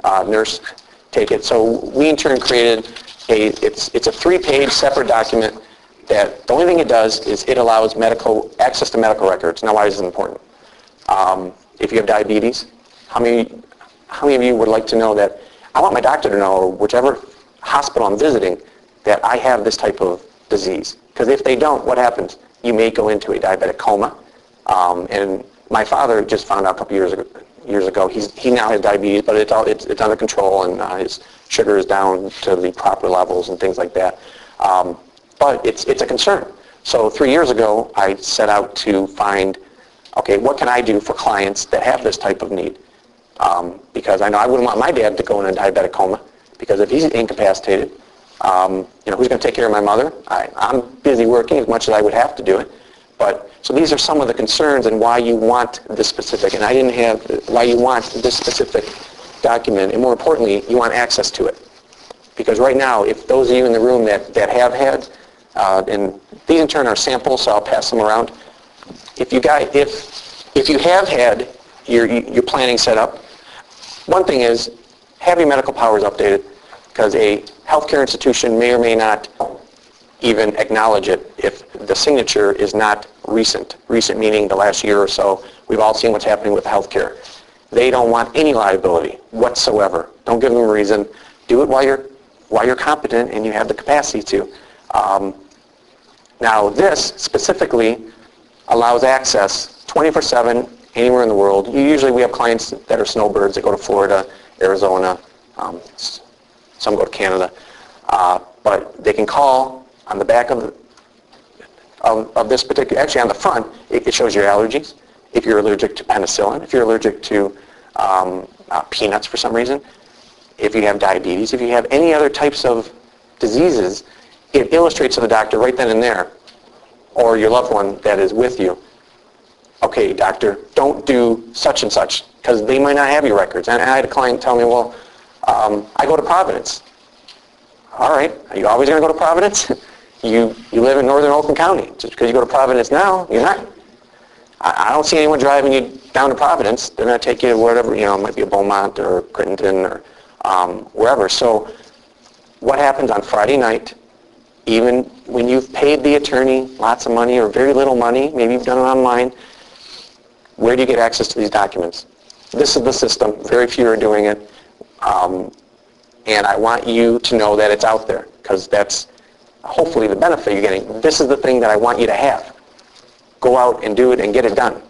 nurse take it. So we in turn created it's a 3-page separate document that the only thing it does is it allows access to medical records. Now, why is this important? If you have diabetes, how many of you would like to know that I want my doctor to know, or whichever hospital I'm visiting, that I have this type of disease? Because if they don't, what happens? You may go into a diabetic coma. And my father just found out a couple years ago. He now has diabetes, but it's under control, and his sugar is down to the proper levels and things like that. But it's a concern. So 3 years ago, I set out to find, okay, what can I do for clients that have this type of need? Because I know I wouldn't want my dad to go in a diabetic coma, because if he's incapacitated, who's going to take care of my mother? I'm busy working as much as I would have to do it. But so these are some of the concerns and why you want this specific, and why you want this specific document, and more importantly, you want access to it. Because right now, if those of you in the room that have had, and these in turn are samples, so I'll pass them around. If you have had your planning set up, one thing is have your medical powers updated, because a healthcare institution may or may not even acknowledge it if the signature is not recent. Recent meaning the last year or so. We've all seen what's happening with healthcare. They don't want any liability whatsoever. Don't give them a reason. Do it while you're competent and you have the capacity to. Now this specifically allows access 24/7 anywhere in the world. Usually we have clients that are snowbirds that go to Florida, Arizona, some go to Canada, but they can call on the back of this particular, actually on the front, it shows your allergies. If you're allergic to penicillin, if you're allergic to peanuts for some reason, if you have diabetes, if you have any other types of diseases, it illustrates to the doctor right then and there, or your loved one that is with you, okay, doctor, don't do such and such, because they might not have your records. And I had a client tell me, well, I go to Providence. All right, are you always going to go to Providence? You live in northern Oakland County. Just because you go to Providence now, you're not. I don't see anyone driving you down to Providence. They're going to take you to whatever, it might be a Beaumont or Crittenton or wherever. So what happens on Friday night, even when you've paid the attorney lots of money or very little money, maybe you've done it online, where do you get access to these documents? This is the system. Very few are doing it. And I want you to know that it's out there, because that's hopefully the benefit you're getting. This is the thing that I want you to have. Go out and do it and get it done.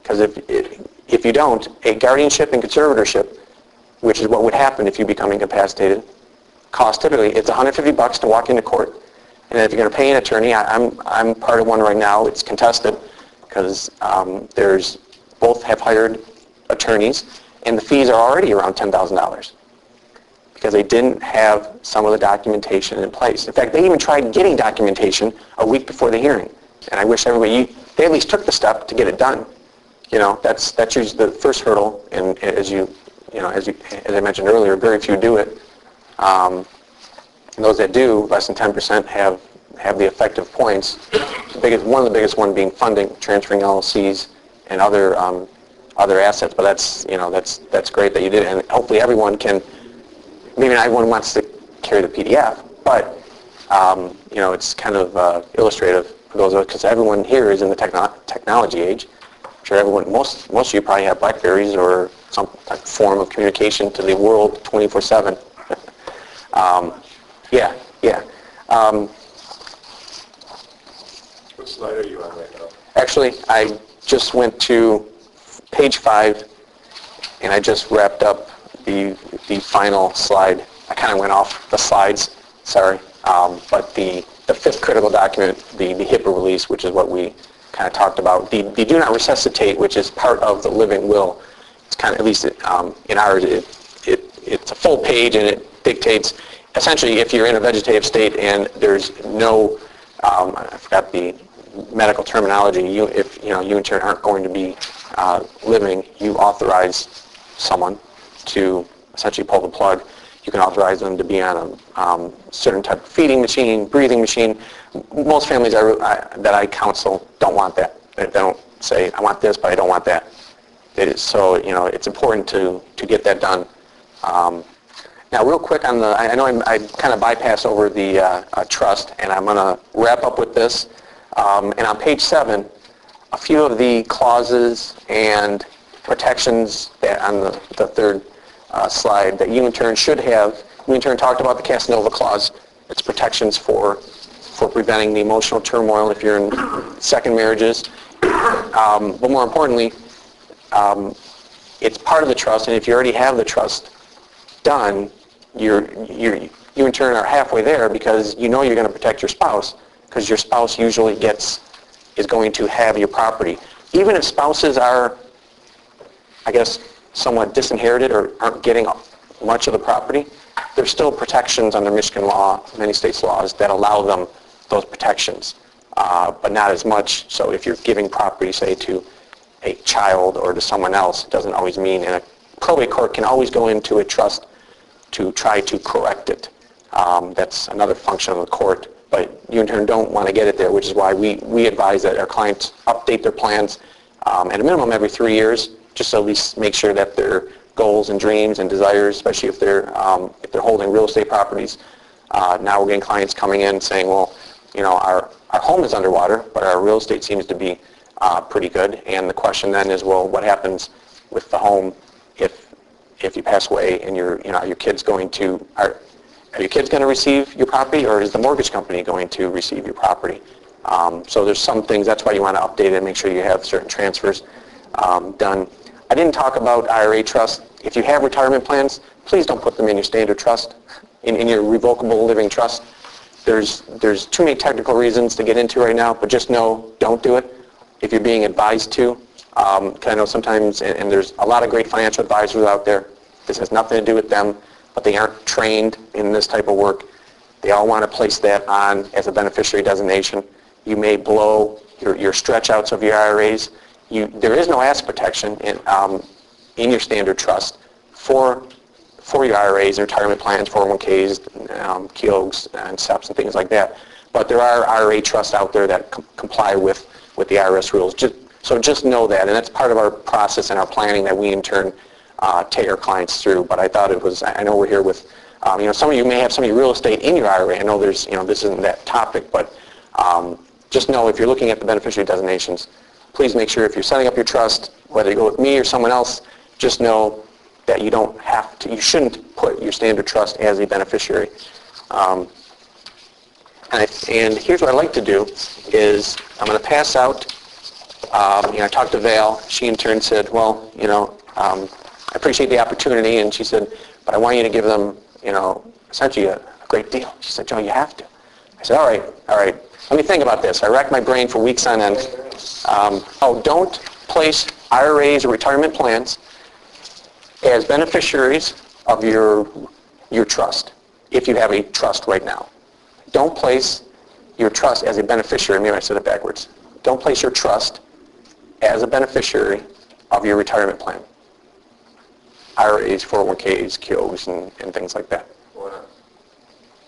Because if you don't, a guardianship and conservatorship, which is what would happen if you become incapacitated, costs typically, it's $150 to walk into court. And if you're going to pay an attorney, I'm part of one right now. It's contested because both have hired attorneys, and the fees are already around $10,000 because they didn't have some of the documentation in place. In fact, they even tried getting documentation a week before the hearing. And I wish they at least took the step to get it done. That's usually the first hurdle, and as I mentioned earlier, very few do it. And those that do, less than 10% have the effective points. One of the biggest one being funding, transferring LLCs and other assets. But that's great that you did it, and hopefully everyone can. Maybe not everyone wants to carry the PDF, but it's kind of illustrative for those of us, because everyone here is in the technology age. I'm sure most of you probably have Blackberries or some type of form of communication to the world 24/7. Yeah. What slide are you on right now? Actually, I just went to page 5, and I just wrapped up the final slide. I kind of went off the slides, sorry. But the fifth critical document, the HIPAA release, which is what we kind of talked about, the do not resuscitate, which is part of the living will. It's kind of, at least in ours, it's a full page, and it dictates, essentially, if you're in a vegetative state and there's no, I forgot the medical terminology, if you in turn aren't going to be living, you authorize someone to essentially pull the plug. You can authorize them to be on a certain type of feeding machine, breathing machine. Most families that I counsel don't want that. They don't say, I want this, but I don't want that. So, it's important to get that done. Now, real quick on the, I know I kind of bypassed over the trust, and I'm going to wrap up with this. And on page 7, a few of the clauses and protections that on the third slide that you in turn should have. You in turn talked about the Casanova clause. It's protections for preventing the emotional turmoil if you're in second marriages. But more importantly, it's part of the trust, and if you already have the trust done, you in turn are halfway there because you know you're going to protect your spouse because your spouse usually is going to have your property. Even if spouses are, I guess, somewhat disinherited or aren't getting much of the property, there's still protections under Michigan law, many states' laws, that allow them those protections, but not as much. So if you're giving property, say, to a child or to someone else, it doesn't always mean, and a probate court can always go into a trust to try to correct it. That's another function of the court, but you in turn don't want to get it there, which is why we advise that our clients update their plans at a minimum every 3 years, just to at least make sure that their goals and dreams and desires, especially if they're holding real estate properties. Now we're getting clients coming in saying, well, you know, our home is underwater, but our real estate seems to be pretty good. And the question then is, well, what happens with the home if you pass away and your kids going to are your kids going to receive your property, or is the mortgage company going to receive your property? So there's some things. That's why you want to update it and make sure you have certain transfers done. I didn't talk about IRA trust. If you have retirement plans, please don't put them in your standard trust, in your revocable living trust. There's too many technical reasons to get into right now, but just know, don't do it if you're being advised to. 'Cause I know sometimes, and there's a lot of great financial advisors out there, this has nothing to do with them, but they aren't trained in this type of work. They all want to place that on as a beneficiary designation. You may blow your stretch outs of your IRAs. There is no asset protection in your standard trust for your IRAs and retirement plans, 401ks, KEOGs, and SEPs, and things like that. But there are IRA trusts out there that comply with the IRS rules. So just know that, and that's part of our process and our planning that we in turn take our clients through. But I thought I know we're here with, some of you may have some of your real estate in your IRA. I know there's, this isn't that topic, but just know if you're looking at the beneficiary designations, please make sure if you're setting up your trust, whether you go with me or someone else, just know that you shouldn't put your standard trust as a beneficiary. And here's what I'd like to do is I'm going to pass out, I talked to Val. She in turn said, well, I appreciate the opportunity, and she said, but I want you to give them, essentially a great deal. She said, Joe, you have to. I said, all right. Let me think about this. I racked my brain for weeks on end. Don't place IRAs or retirement plans as beneficiaries of your trust, if you have a trust right now. Don't place your trust as a beneficiary. Maybe I said it backwards. Don't place your trust as a beneficiary of your retirement plan. IRAs, 401ks, KEOGs, and things like that. Why not?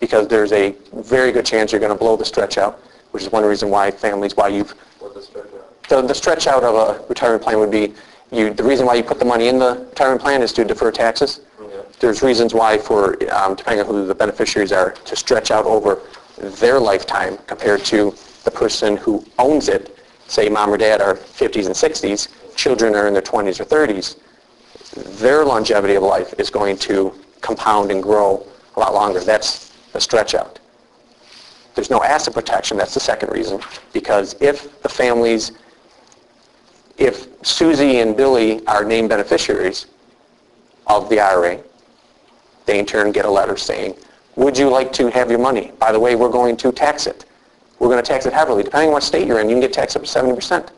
Because there's a very good chance you're going to blow the stretch out, which is one reason why What the stretch out? The stretch out of a retirement plan would be, the reason why you put the money in the retirement plan is to defer taxes. Yeah. There's reasons why depending on who the beneficiaries are, to stretch out over their lifetime compared to the person who owns it. Say mom or dad are 50s and 60s, children are in their 20s or 30s. Their longevity of life is going to compound and grow a lot longer. That's the stretch out. There's no asset protection. That's the second reason. Because if Susie and Billy are named beneficiaries of the IRA, they in turn get a letter saying, would you like to have your money? By the way, we're going to tax it. We're going to tax it heavily. Depending on what state you're in, you can get taxed up to 70%.